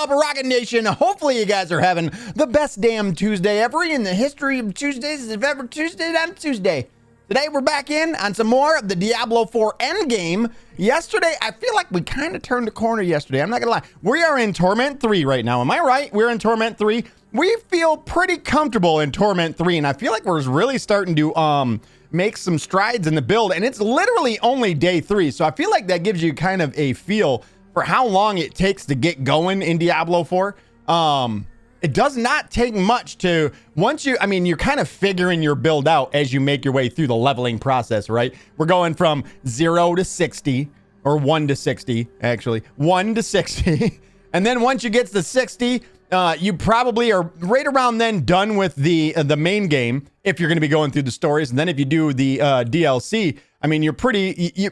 up, Rocket Nation? Hopefully you guys are having the best damn Tuesday ever in the history of Tuesdays, if ever Tuesday on Tuesday. Today we're back in on some more of the Diablo 4 endgame. Yesterday, I feel like we kind of turned the corner yesterday. I'm not gonna lie. We are in Torment 3 right now. Am I right? We're in Torment 3. We feel pretty comfortable in Torment 3, and I feel like we're really starting to make some strides in the build, and it's literally only day 3. So I feel like that gives you kind of a feel for how long it takes to get going in Diablo 4. It does not take much to, once you, I mean, you're kind of figuring your build out as you make your way through the leveling process, right? We're going from 0 to 60, or 1 to 60, actually. 1 to 60. And then once you get to 60, you probably are right around then done with the main game, if you're going to be going through the stories. And then if you do the DLC, I mean, you're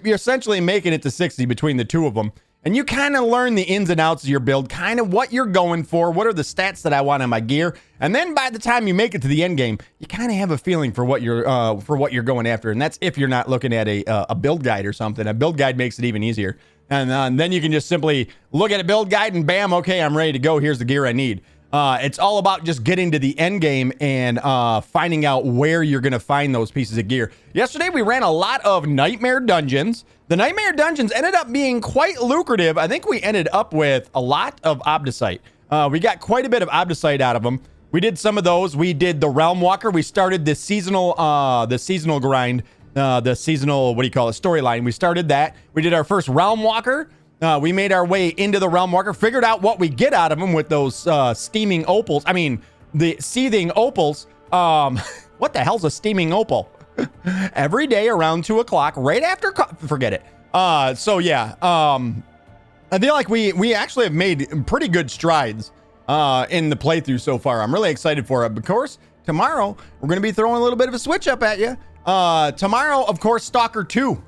essentially making it to 60 between the two of them. And you kind of learn the ins and outs of your build, kind of what you're going for, what are the stats that I want on my gear. And then by the time you make it to the end game, you kind of have a feeling for what you're going after. And that's if you're not looking at a build guide or something. A build guide makes it even easier. And then you can just simply look at a build guide and bam, okay, I'm ready to go. Here's the gear I need. It's all about just getting to the end game and finding out where you're going to find those pieces of gear. Yesterday, we ran a lot of nightmare dungeons. The nightmare dungeons ended up being quite lucrative. I think we ended up with a lot of Obdicite. We got quite a bit of Obdicite out of them. We did some of those. We did the Realmwalker. We started the seasonal grind, the seasonal, what do you call it, storyline. We started that. We did our first Realmwalker. We made our way into the Realmwalker, figured out what we get out of them with those steaming opals. I mean, the seething opals. What the hell's a steaming opal? Every day around 2 o'clock, right after, forget it. So yeah, I feel like we actually have made pretty good strides in the playthrough so far. I'm really excited for it. Of course, tomorrow we're going to be throwing a little bit of a switch up at you. Tomorrow, of course, Stalker 2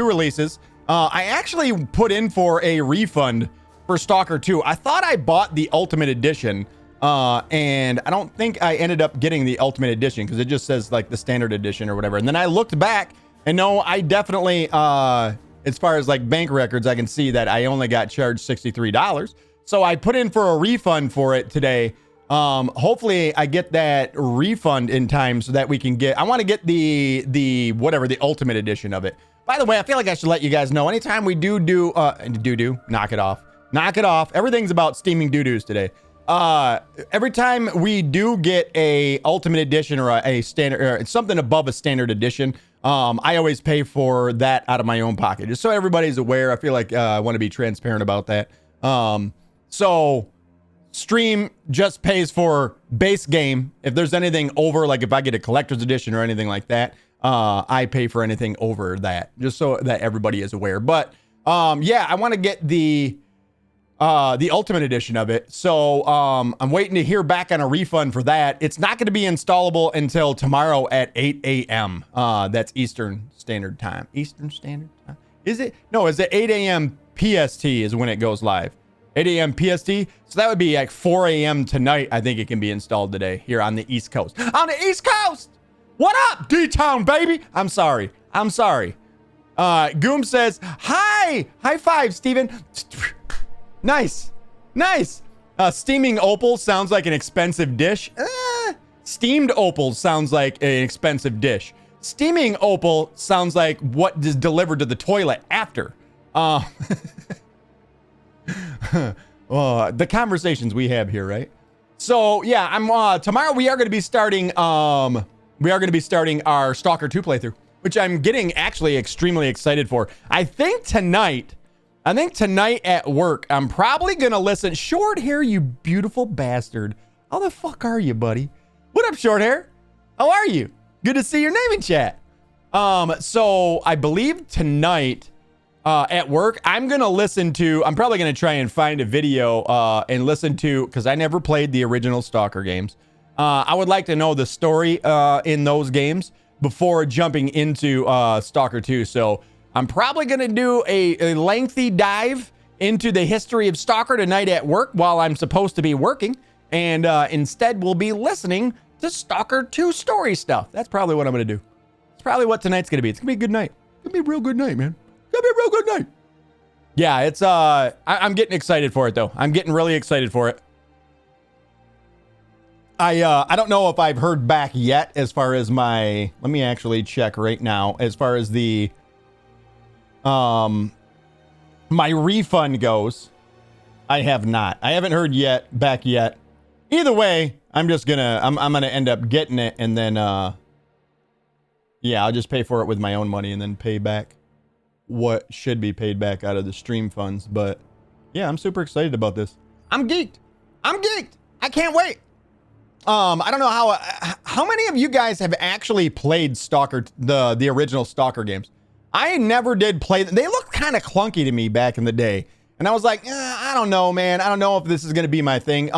releases. I actually put in for a refund for Stalker 2. I thought I bought the Ultimate Edition, and I don't think I ended up getting the Ultimate Edition because it just says like the Standard Edition or whatever. And then I looked back and no, I definitely, as far as like bank records, I can see that I only got charged $63. So I put in for a refund for it today. Hopefully I get that refund in time so that we can get, I want to get the Ultimate Edition of it. By the way, I feel like I should let you guys know anytime we do knock it off. Everything's about steaming doo-doos today. Every time we do get a Ultimate Edition or a standard, or something above a Standard Edition, I always pay for that out of my own pocket, just so everybody's aware. I feel like I want to be transparent about that. So stream just pays for base game. If there's anything over, like if I get a collector's edition or anything like that, I pay for anything over that, just so that everybody is aware. But yeah, I want to get the Ultimate Edition of it. So I'm waiting to hear back on a refund for that. It's not going to be installable until tomorrow at 8 a.m. That's Eastern Standard Time. Eastern Standard Time? Is it? No, it's at 8 a.m. PST is when it goes live. 8 a.m. PST. So that would be like 4 a.m. tonight. I think it can be installed today here on the East Coast. On the East Coast! What up, D-Town, baby? I'm sorry. Goom says, hi! High five, Steven. Nice. Steaming opals sounds like an expensive dish. Steamed opals sounds like an expensive dish. Steaming opal sounds like what is delivered to the toilet after. The conversations we have here, right? So yeah, tomorrow we are going to be starting our Stalker 2 playthrough, which I'm getting actually extremely excited for. I think tonight at work, I'm probably going to listen. Short hair, you beautiful bastard. How the fuck are you, buddy? What up, short hair? How are you? Good to see your name in chat. So I believe tonight at work, I'm probably going to try and find a video and listen to, because I never played the original Stalker games. I would like to know the story in those games before jumping into Stalker 2. So I'm probably going to do a lengthy dive into the history of Stalker tonight at work while I'm supposed to be working. And instead, we'll be listening to Stalker 2 story stuff. That's probably what I'm going to do. It's probably what tonight's going to be. It's going to be a good night. It's going to be a real good night, man. It's going to be a real good night. Yeah, it's I'm getting excited for it though. I'm getting really excited for it. I don't know if I've heard back yet as far as my, let me actually check right now as far as the my refund goes. I have not. I haven't heard back yet. Either way, I'm just gonna I'm gonna end up getting it, and then yeah, I'll just pay for it with my own money and then pay back what should be paid back out of the stream funds. But yeah, I'm super excited about this. I'm geeked. I can't wait. I don't know how many of you guys have actually played Stalker, the original Stalker games. I never did play them. They looked kind of clunky to me back in the day. And I was like, I don't know, man. I don't know if this is going to be my thing.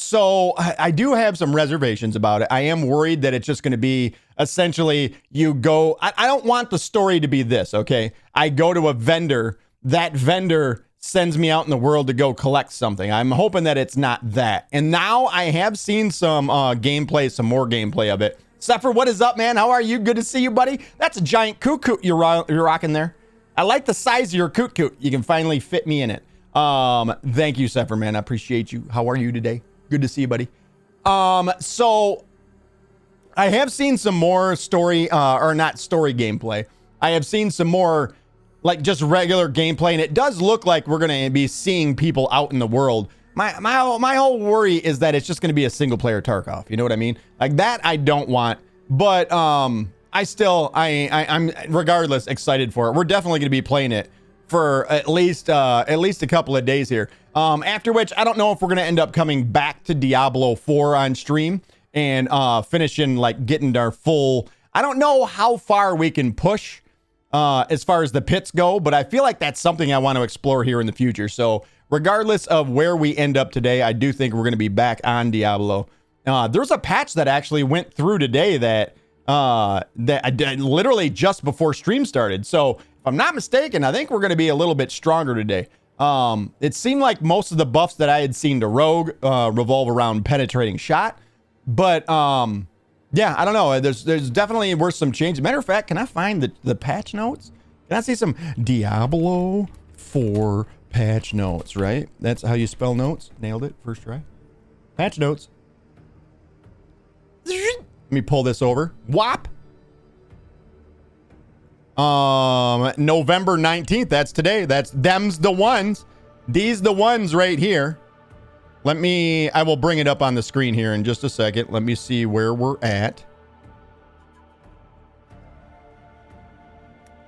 So I do have some reservations about it. I am worried that it's just going to be essentially you go. I don't want the story to be this, okay? I go to a vendor. That vendor sends me out in the world to go collect something. I'm hoping that it's not that. And now I have seen some gameplay, some more gameplay of it. Sepher, what is up, man? How are you? Good to see you, buddy. That's a giant coot you're rocking there. I like the size of your coot. You can finally fit me in it. Thank you, Sepher, man. I appreciate you. How are you today? Good to see you, buddy. So I have seen some more story, or not story gameplay. I have seen some more like just regular gameplay, and it does look like we're going to be seeing people out in the world. My whole worry is that it's just going to be a single player Tarkov. You know what I mean? Like that I don't want, but I'm regardless excited for it. We're definitely going to be playing it for at least a couple of days here. After which I don't know if we're going to end up coming back to Diablo 4 on stream and finishing like getting our full. I don't know how far we can push as far as the pits go, but I feel like that's something I want to explore here in the future. So regardless of where we end up today, I do think we're going to be back on Diablo. There's a patch that actually went through today that I did literally just before stream started. So if I'm not mistaken, I think we're going to be a little bit stronger today. It seemed like most of the buffs that I had seen to Rogue revolve around penetrating shot, but yeah, I don't know. There's definitely were some changes. Matter of fact, can I find the patch notes? Can I see some Diablo 4 patch notes, right? That's how you spell notes. Nailed it. First try. Patch notes. Let me pull this over. Whop. November 19th. That's today. That's them's the ones. These the ones right here. I will bring it up on the screen here in just a second. Let me see where we're at.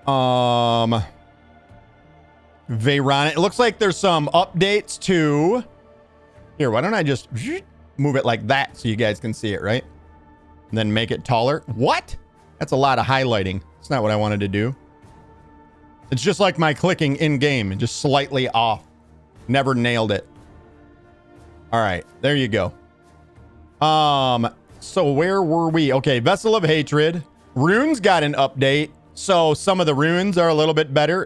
Veyrana. It looks like there's some updates to here. Why don't I just move it like that so you guys can see it, right? And then make it taller. What? That's a lot of highlighting. It's not what I wanted to do. It's just like my clicking in game and just slightly off. Never nailed it. All right, there you go. So where were we? Okay, Vessel of Hatred. Runes got an update. So some of the runes are a little bit better.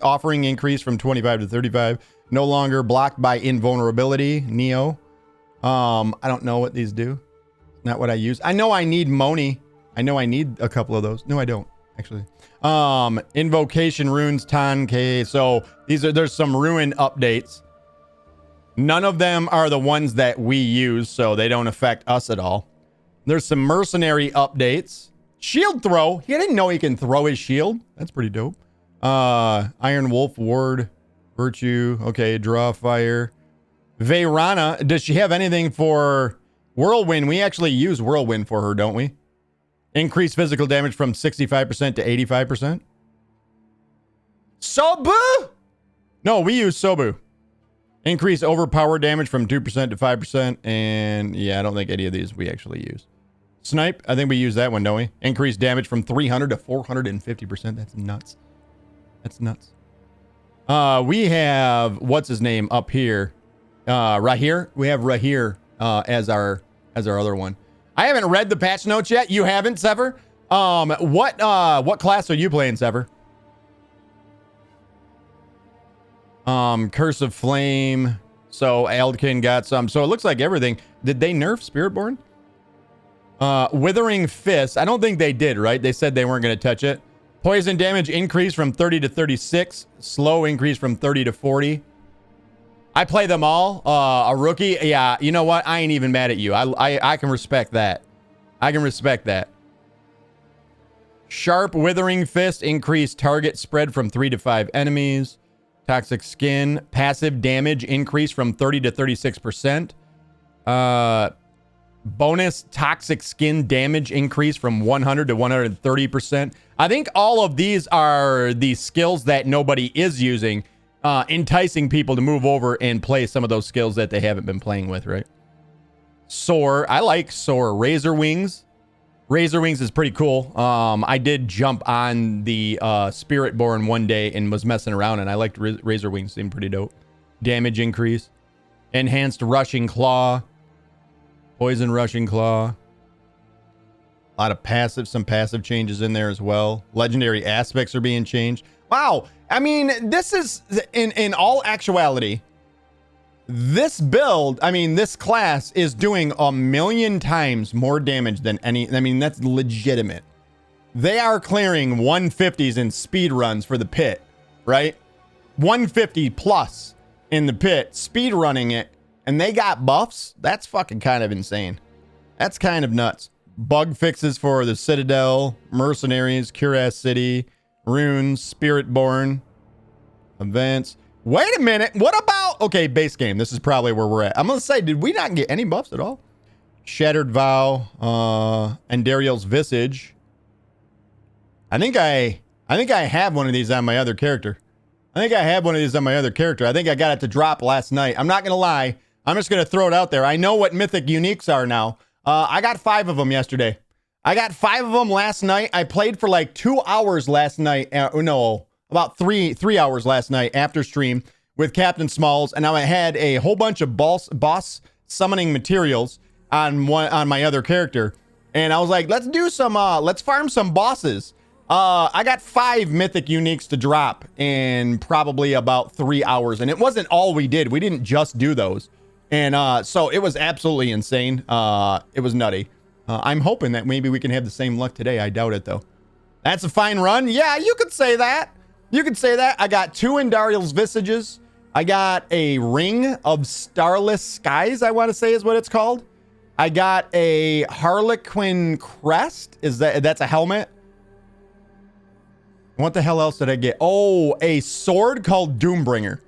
Offering increase from 25 to 35. No longer blocked by invulnerability. Neo. I don't know what these do. Not what I use. I know I need Moni. I know I need a couple of those. No, I don't, actually. Invocation runes, Tanke. So there's some rune updates. None of them are the ones that we use, so they don't affect us at all. There's some mercenary updates. Shield throw. He didn't know he can throw his shield. That's pretty dope. Iron Wolf Ward. Virtue. Okay, draw fire. Veyrana. Does she have anything for Whirlwind? We actually use Whirlwind for her, don't we? Increase physical damage from 65% to 85%. Sobu? No, we use Sobu. Increase overpower damage from 2% to 5%. And yeah, I don't think any of these we actually use. Snipe, I think we use that one, don't we? Increase damage from 300 to 450%. That's nuts. That's nuts. We have, what's his name up here? Rahir. We have Rahir as our other one. I haven't read the patch notes yet. You haven't, Sever? What class are you playing, Sever? Curse of Flame. So Aldkin got some. So it looks like everything. Did they nerf Spiritborn? Withering Fist. I don't think they did, right? They said they weren't going to touch it. Poison damage increase from 30 to 36. Slow increase from 30 to 40. I play them all. A rookie. Yeah, you know what? I ain't even mad at you. I can respect that. I can respect that. Sharp Withering Fist. Increased target spread from 3 to 5 enemies. Toxic Skin. Passive damage increase from 30 to 36%. Bonus Toxic Skin damage increase from 100 to 130%. I think all of these are the skills that nobody is using, enticing people to move over and play some of those skills that they haven't been playing with, right? Soar. I like Soar. Razor Wings. Razor Wings is pretty cool. I did jump on the Spiritborn one day and was messing around, and I liked Razor Wings. Seemed pretty dope. Damage increase. Enhanced Rushing Claw. Poison Rushing Claw. A lot of passive, some passive changes in there as well. Legendary aspects are being changed. Wow. I mean, this is, in all actuality, this build, I mean, this class is doing 1,000,000 times more damage than any, I mean, that's legitimate. They are clearing 150s in speed runs for the pit, right? 150 plus in the pit, speed running it. And they got buffs? That's fucking kind of insane. That's kind of nuts. Bug fixes for the Citadel, Mercenaries, Cuirass City, Runes, Spiritborn, events. Wait a minute. What about... Okay, base game. This is probably where we're at. I'm going to say, did we not get any buffs at all? Shattered Vow, Andariel's Visage. I think I have one of these on my other character. I think I got it to drop last night. I'm not going to lie. I'm just going to throw it out there. I know what mythic uniques are now. I got 5 of them yesterday. I got 5 of them last night. I played for like 2 hours last night. No, about three hours last night after stream with Captain Smalls. And now I had a whole bunch of boss summoning materials on my other character. And I was like, let's do some, let's farm some bosses. I got 5 mythic uniques to drop in probably about 3 hours. And it wasn't all we did. We didn't just do those. And so it was absolutely insane. It was nutty. I'm hoping that maybe we can have the same luck today. I doubt it, though. That's a fine run. Yeah, you could say that. You could say that. I got 2 Andariel's Visages. I got a Ring of Starless Skies, I want to say is what it's called. I got a Harlequin Crest. That's a helmet? What the hell else did I get? Oh, a sword called Doombringer.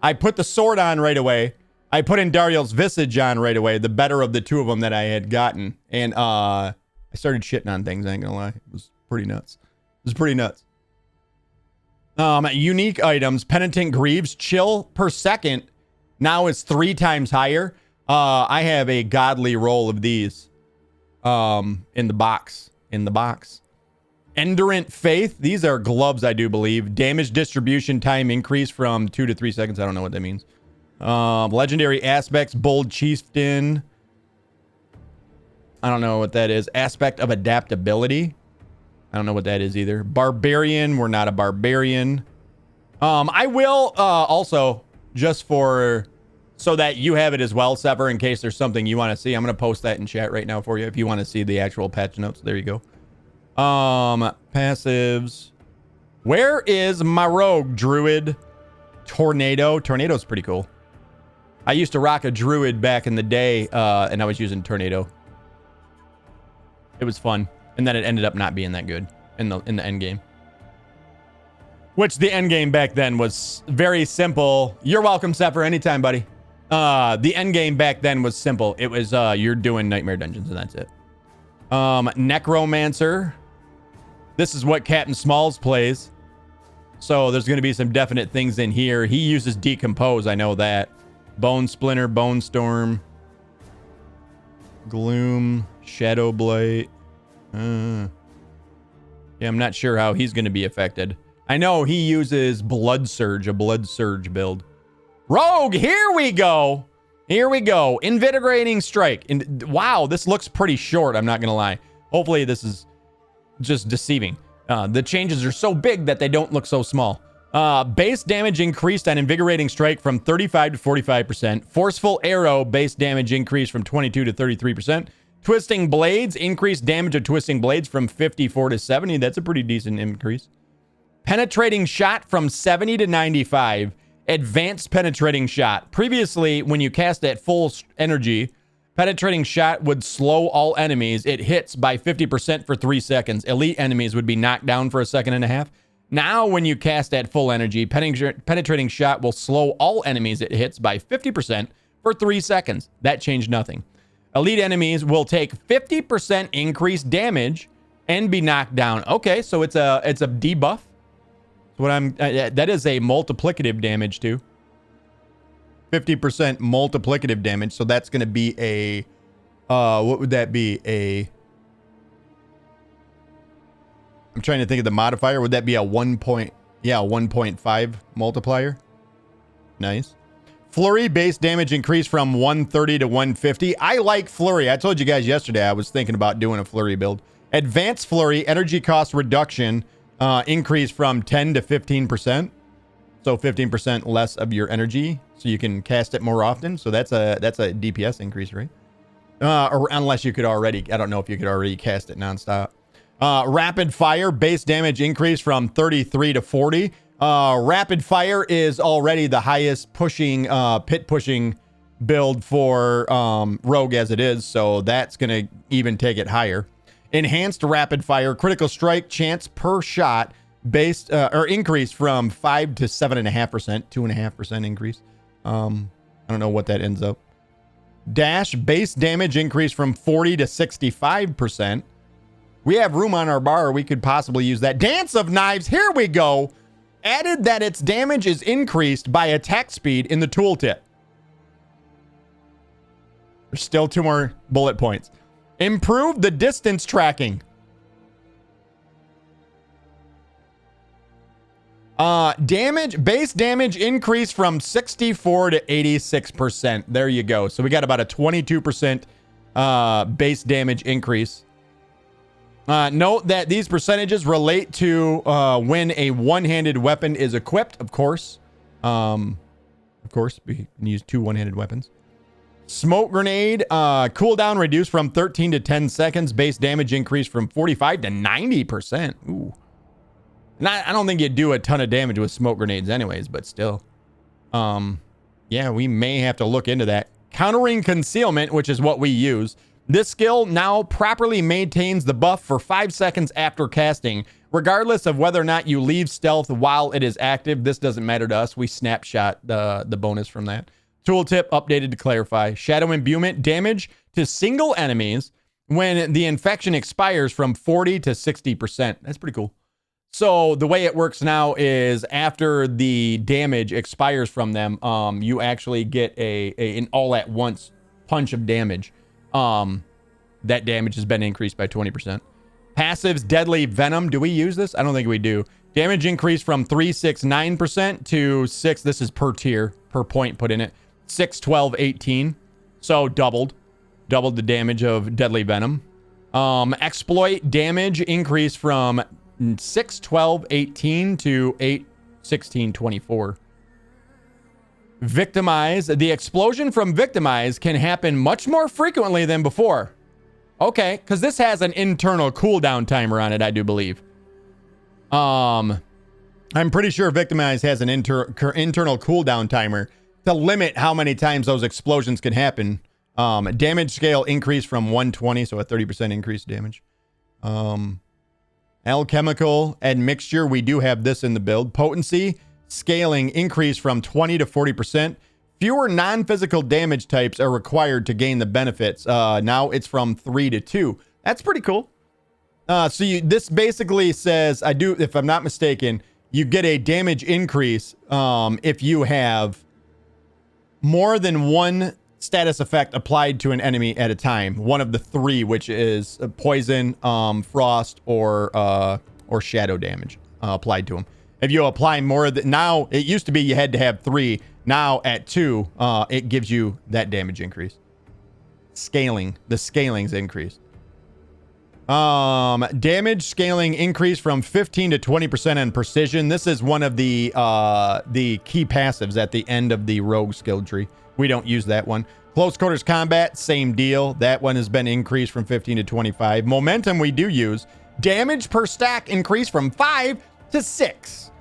I put the sword on right away. I put Andariel's Visage on right away. The better of the 2 of them that I had gotten. And I started shitting on things, I ain't gonna lie. It was pretty nuts. Unique items. Penitent Greaves. Chill per second now is 3 times higher. I have a godly roll of these in the box. Endurant Faith. These are gloves, I do believe. Damage distribution time increase from 2 to 3 seconds. I don't know what that means. Legendary aspects. Bold Chieftain. I don't know what that is. Aspect of adaptability. I don't know what that is either. Barbarian. We're not a barbarian. I will also, just for so that you have it as well, Sever, in case there's something you want to see. I'm going to post that in chat right now for you if you want to see the actual patch notes. There you go. Passives. Where is my rogue druid? Tornado. Tornado's pretty cool. I used to rock a druid back in the day, and I was using Tornado. It was fun, and then it ended up not being that good in the end game. Which the end game back then was very simple. You're welcome, Sepher, anytime, buddy. The end game back then was simple. It was you're doing nightmare dungeons, and that's it. Necromancer. This is what Captain Smalls plays. So there's going to be some definite things in here. He uses Decompose, I know that. Bone Splinter, Bone Storm. Gloom, Shadow Blight. Yeah, I'm not sure how he's going to be affected. I know he uses Blood Surge, a Blood Surge build. Rogue, here we go. Invigorating Strike. Wow, this looks pretty short, I'm not going to lie. Hopefully this is just deceiving. The changes are so big that they don't look so small. Base damage increased on Invigorating Strike from 35 to 45%. Forceful Arrow base damage increased from 22 to 33%. Twisting Blades, increased damage of Twisting Blades from 54 to 70. That's a pretty decent increase. Penetrating Shot from 70 to 95. Advanced Penetrating Shot. Previously, when you cast at full energy, Penetrating Shot would slow all enemies. It hits by 50% for 3 seconds. Elite enemies would be knocked down for a second and a half. Now, when you cast at full energy, Penetrating Shot will slow all enemies it hits by 50% for 3 seconds. That changed nothing. Elite enemies will take 50% increased damage and be knocked down. Okay, so it's a debuff. That is a multiplicative damage too. 50% multiplicative damage. So that's going to be a what would that be? I'm trying to think of the modifier. Would that be a 1.5 multiplier? Nice. Flurry base damage increase from 130 to 150. I like Flurry. I told you guys yesterday I was thinking about doing a Flurry build. Advanced Flurry, energy cost reduction, increase from 10 to 15%. So 15% less of your energy, so you can cast it more often. So that's a DPS increase, right? Or unless you could already, I don't know if you could already cast it nonstop. Rapid Fire, base damage increase from 33 to 40. Rapid Fire is already the highest pushing, pit pushing build for Rogue as it is, so that's going to even take it higher. Enhanced Rapid Fire, critical strike chance per shot, based or increase from 5 to 7.5%, 2.5% increase. I don't know what that ends up. Dash, base damage increase from 40 to 65%. We have room on our bar. We could possibly use that. Dance of Knives, here we go. Added that its damage is increased by attack speed in the tooltip. There's still 2 more bullet points. Improve the distance tracking. Base damage increase from 64 to 86%. There you go. So we got about a 22% base damage increase. Note that these percentages relate to when a one-handed weapon is equipped, of course. We can use 2 one-handed weapons. Smoke Grenade, cooldown reduced from 13 to 10 seconds. Base damage increased from 45 to 90%. Ooh. I don't think you'd do a ton of damage with Smoke Grenades anyways, but still. Yeah, we may have to look into that. Countering Concealment, which is what we use. This skill now properly maintains the buff for 5 seconds after casting, regardless of whether or not you leave stealth while it is active. This doesn't matter to us. We snapshot the bonus from that. Tooltip updated to clarify. Shadow Imbuement, damage to single enemies when the infection expires from 40 to 60%. That's pretty cool. So the way it works now is after the damage expires from them, you actually get an all-at-once punch of damage. That damage has been increased by 20%. Passives, Deadly Venom. Do we use this? I don't think we do. Damage increased from 369% to 6. This is per tier, per point put in it. 6, 12, 18. So doubled the damage of Deadly Venom. Exploit damage increased from 6, 12, 18 to 8, 16, 24. Victimize. The explosion from Victimize can happen much more frequently than before. Okay, because this has an internal cooldown timer on it, I do believe. I'm pretty sure Victimize has an internal cooldown timer to limit how many times those explosions can happen. Damage scale increase from 120, so a 30% increased damage. Alchemical admixture, we do have this in the build. Potency scaling increase from 20 to 40%. Fewer non-physical damage types are required to gain the benefits. Now it's from 3 to 2. That's pretty cool. This basically says, if I'm not mistaken, you get a damage increase if you have more than one status effect applied to an enemy at a time. One of the 3, which is poison, frost, or shadow damage applied to them. If you apply more of the, now it used to be you had to have 3. Now at 2, it gives you that damage increase. Scaling, the scaling's increased. Damage scaling increase from 15 to 20% on precision. This is one of the key passives at the end of the rogue skill tree. We don't use that one. Close quarters combat, same deal. That one has been increased from 15 to 25. Momentum we do use. Damage per stack increased from 5 to 6.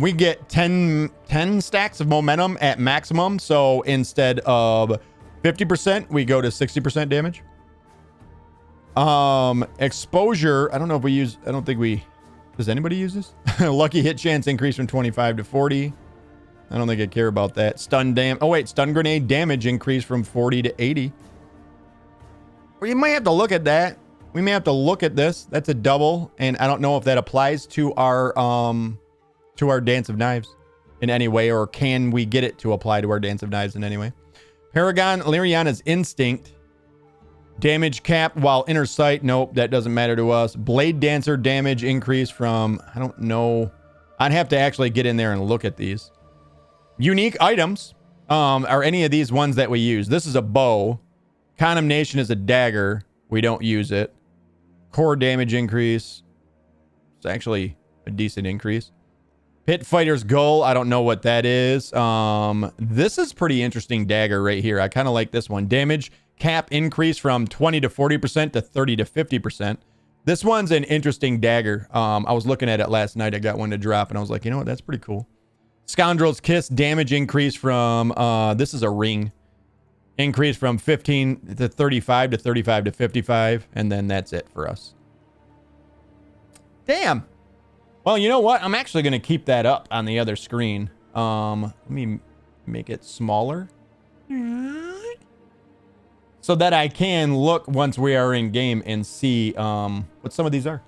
We get 10 stacks of momentum at maximum. So instead of 50%, we go to 60% damage. Exposure, I don't know if we use, I don't think we, does anybody use this? Lucky hit chance increase from 25 to 40. I don't think I care about that. Stun grenade damage increase from 40 to 80. Well, you might have to look at that. We may have to look at this. That's a double, and I don't know if that applies to our Dance of Knives in any way, or can we get it to apply to our Dance of Knives in any way? Paragon, Lyriana's Instinct. Damage cap while inner sight. Nope, that doesn't matter to us. Blade Dancer damage increase from, I don't know. I'd have to actually get in there and look at these. Unique items are any of these ones that we use. This is a bow. Condemnation is a dagger. We don't use it. Core damage increase. It's actually a decent increase. Pit Fighter's Gull. I don't know what that is. This is pretty interesting dagger right here. I kind of like this one. Damage cap increase from 20 to 40% to 30 to 50%. This one's an interesting dagger. I was looking at it last night. I got one to drop and I was like, you know what? That's pretty cool. Scoundrel's Kiss damage increase from, this is a ring. Increase from 15 to 35 to 35 to 55. And then that's it for us. Damn. Well, you know what? I'm actually going to keep that up on the other screen. Let me make it smaller. So that I can look once we are in game and see what some of these are.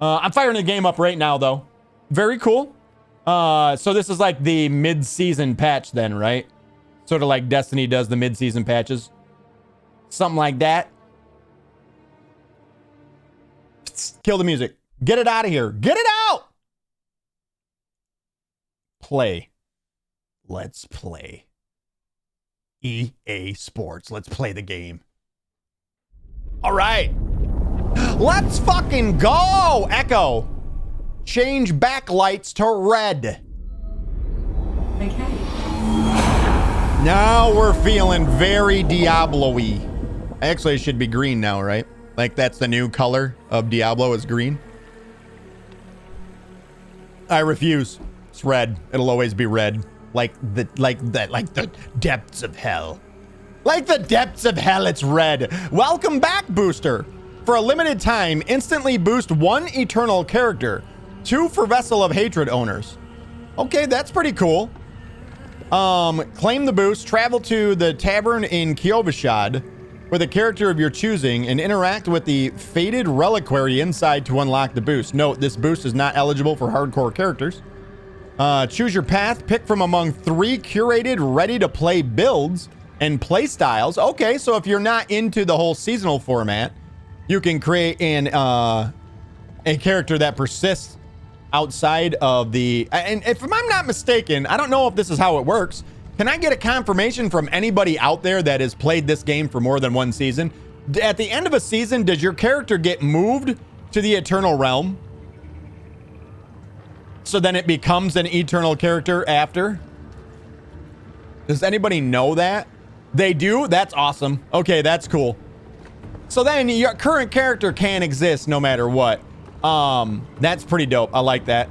I'm firing the game up right now, though. Very cool. So this is like the mid-season patch then, right? Sort of like Destiny does the mid-season patches. Something like that. Kill the music. Get it out of here. Get it out! Play. Let's play. EA Sports. Let's play the game. All right. Let's fucking go! Echo. Change backlights to red. Okay. Now we're feeling very Diablo-y. Actually, it should be green now, right? Like that's the new color of Diablo is green. I refuse. It's red. It'll always be red. Like the depths of hell. Like the depths of hell, it's red. Welcome back, Booster. For a limited time, instantly boost 1 eternal character. 2 for Vessel of Hatred owners. Okay, that's pretty cool. Claim the boost, travel to the tavern in Kiovashad with a character of your choosing and interact with the Fated Reliquary inside to unlock the boost. Note, this boost is not eligible for hardcore characters. Choose your path, pick from among 3 curated, ready-to-play builds and play styles. Okay, so if you're not into the whole seasonal format, you can create a character that persists outside of the... And if I'm not mistaken, I don't know if this is how it works. Can I get a confirmation from anybody out there that has played this game for more than 1 season? At the end of a season, does your character get moved to the Eternal Realm? So then it becomes an eternal character after? Does anybody know that? They do? That's awesome. Okay, that's cool. So then your current character can exist no matter what. That's pretty dope. I like that.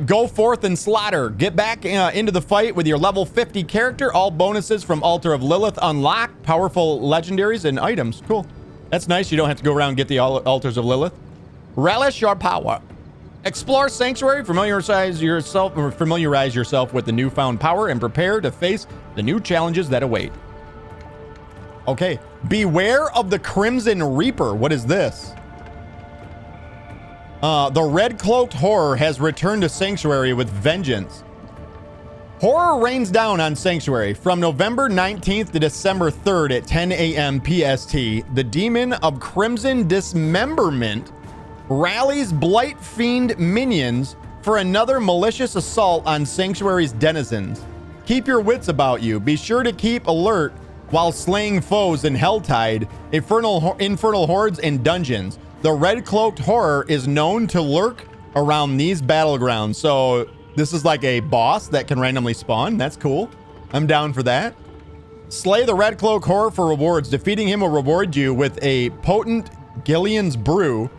Go forth and slaughter. Get back into the fight with your level 50 character. All bonuses from Altar of Lilith unlock. Powerful legendaries and items. Cool. That's nice. You don't have to go around and get the Altars of Lilith. Relish your power. Explore Sanctuary. Familiarize yourself with the newfound power and prepare to face the new challenges that await. Okay. Beware of the Crimson Reaper. What is this? The red-cloaked horror has returned to Sanctuary with vengeance. Horror rains down on Sanctuary. From November 19th to December 3rd at 10 a.m. PST, the Demon of Crimson Dismemberment rallies Blight Fiend minions for another malicious assault on Sanctuary's denizens. Keep your wits about you. Be sure to keep alert while slaying foes in Helltide, infernal hordes, and dungeons. The red-cloaked horror is known to lurk around these battlegrounds. So this is like a boss that can randomly spawn. That's cool. I'm down for that. Slay the Red Cloak Horror for rewards. Defeating him will reward you with a potent Gillian's Brew.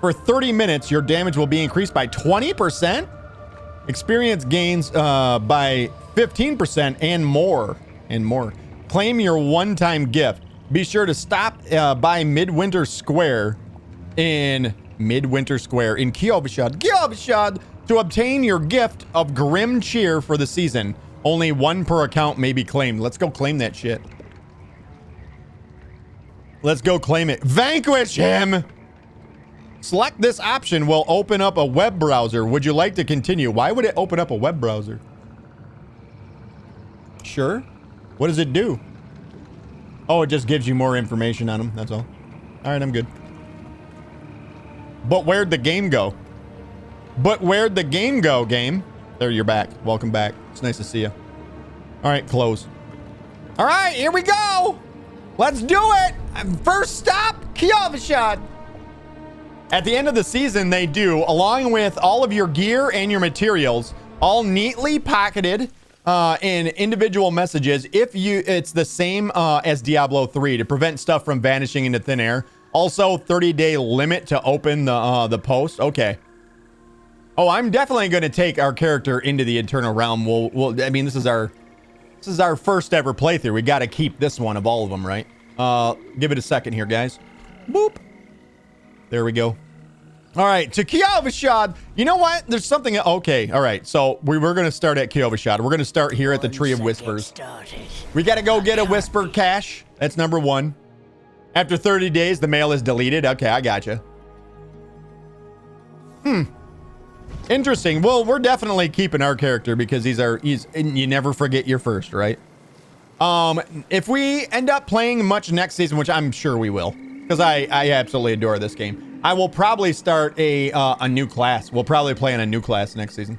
For 30 minutes, your damage will be increased by 20%. Experience gains by 15% and more. Claim your one-time gift. Be sure to stop by Midwinter Square in Kiovishad to obtain your gift of Grim Cheer for the season. Only one per account may be claimed. Let's go claim that shit. Let's go claim it. Vanquish him! Select this option will open up a web browser. Would you like to continue? Why would it open up a web browser? Sure. What does it do? Oh, it just gives you more information on them. That's all. All right, I'm good. But where'd the game go? Game? There, you're back. Welcome back. It's nice to see you. All right, close. All right, here we go. Let's do it. First stop, Kiovishad. At the end of the season, they do, along with all of your gear and your materials, all neatly pocketed in individual messages. It's the same as Diablo 3 to prevent stuff from vanishing into thin air. Also, 30-day limit to open the post. Okay. Oh, I'm definitely going to take our character into the Eternal Realm. I mean, this is our first ever playthrough. We got to keep this one of all of them, right? Give it a second here, guys. Boop. There we go. All right, to Kiovishad. You know what? There's something. Okay, all right. So we were going to start at Kiovishad. We're going to start here at the Tree of Whispers. We got to go get a Whisper cache. That's number 1. After 30 days, the mail is deleted. Okay, I gotcha. Interesting. Well, we're definitely keeping our character because you never forget your first, right? If we end up playing much next season, which I'm sure we will, because I absolutely adore this game, I will probably start a new class. We'll probably play in a new class next season.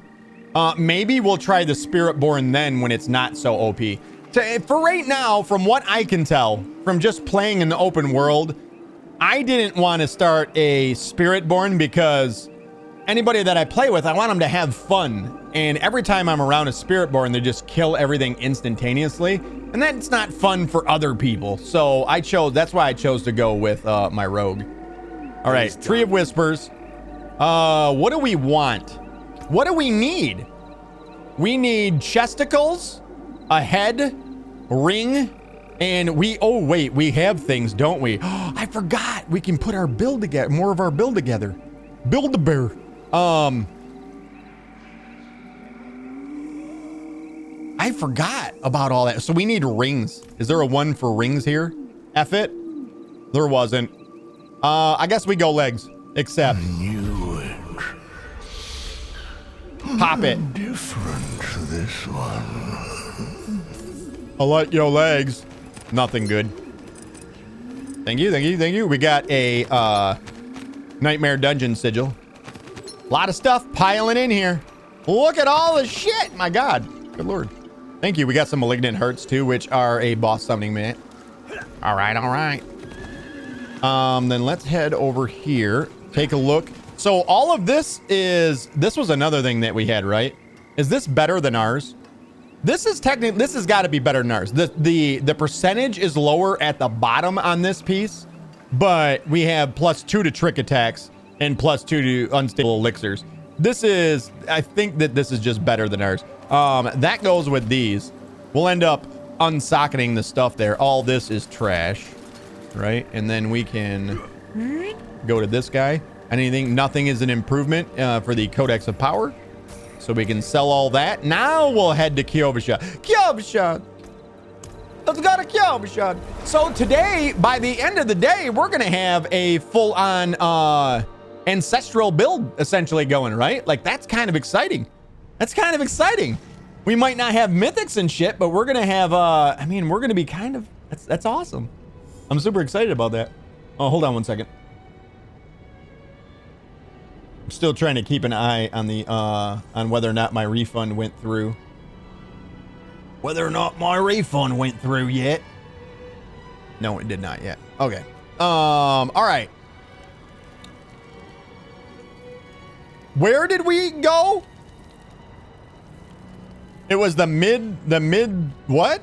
Maybe we'll try the Spiritborn then when it's not so OP. For right now, from what I can tell, from just playing in the open world, I didn't want to start a Spiritborn because anybody that I play with, I want them to have fun. And every time I'm around a Spiritborn, they just kill everything instantaneously. And that's not fun for other people. So that's why I chose to go with my rogue. All right, Tree of Whispers. What do we want? What do we need? We need chesticles, a head, ring, and oh wait, we have things, don't we? Oh, I forgot. We can put our build together, more of our build together. Build-a-bear. I forgot about all that. So we need rings. Is there a one for rings here? F it. There wasn't. I guess we go legs. Except. Pop it. Different to this one. I like your legs. Nothing good. Thank you, thank you, thank you. We got a Nightmare Dungeon sigil. A lot of stuff piling in here. Look at all the shit. My God. Good Lord. Thank you. We got some Malignant Hearts too, which are a boss summoning minute. All right, all right. Then let's head over here. Take a look. So all of this was another thing that we had, right? Is this better than ours? This has got to be better than ours. The percentage is lower at the bottom on this piece, but we have +2 to trick attacks and +2 to unstable elixirs. I think that this is just better than ours. That goes with these. We'll end up unsocketing the stuff there. All this is trash, right? And then we can go to this guy. Nothing is an improvement for the Codex of Power. So we can sell all that. Now we'll head to Kiovishad. Kiovishad! Let's go to Kiovishad. So today, by the end of the day, we're going to have a full-on ancestral build essentially going, right? Like, that's kind of exciting. That's kind of exciting. We might not have mythics and shit, but we're going to have, we're going to be kind of, that's awesome. I'm super excited about that. Oh, hold on one second. I'm still trying to keep an eye on the on whether or not my refund went through. Whether or not my refund went through yet. No, it did not yet. Okay. All right. Where did we go? It was the mid what?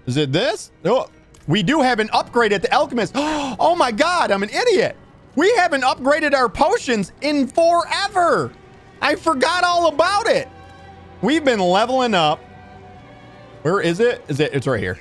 Is it this? Oh, we do have an upgrade at the alchemist. Oh my God, I'm an idiot. We haven't upgraded our potions in forever. I forgot all about it. We've been leveling up. Where is it? It's right here.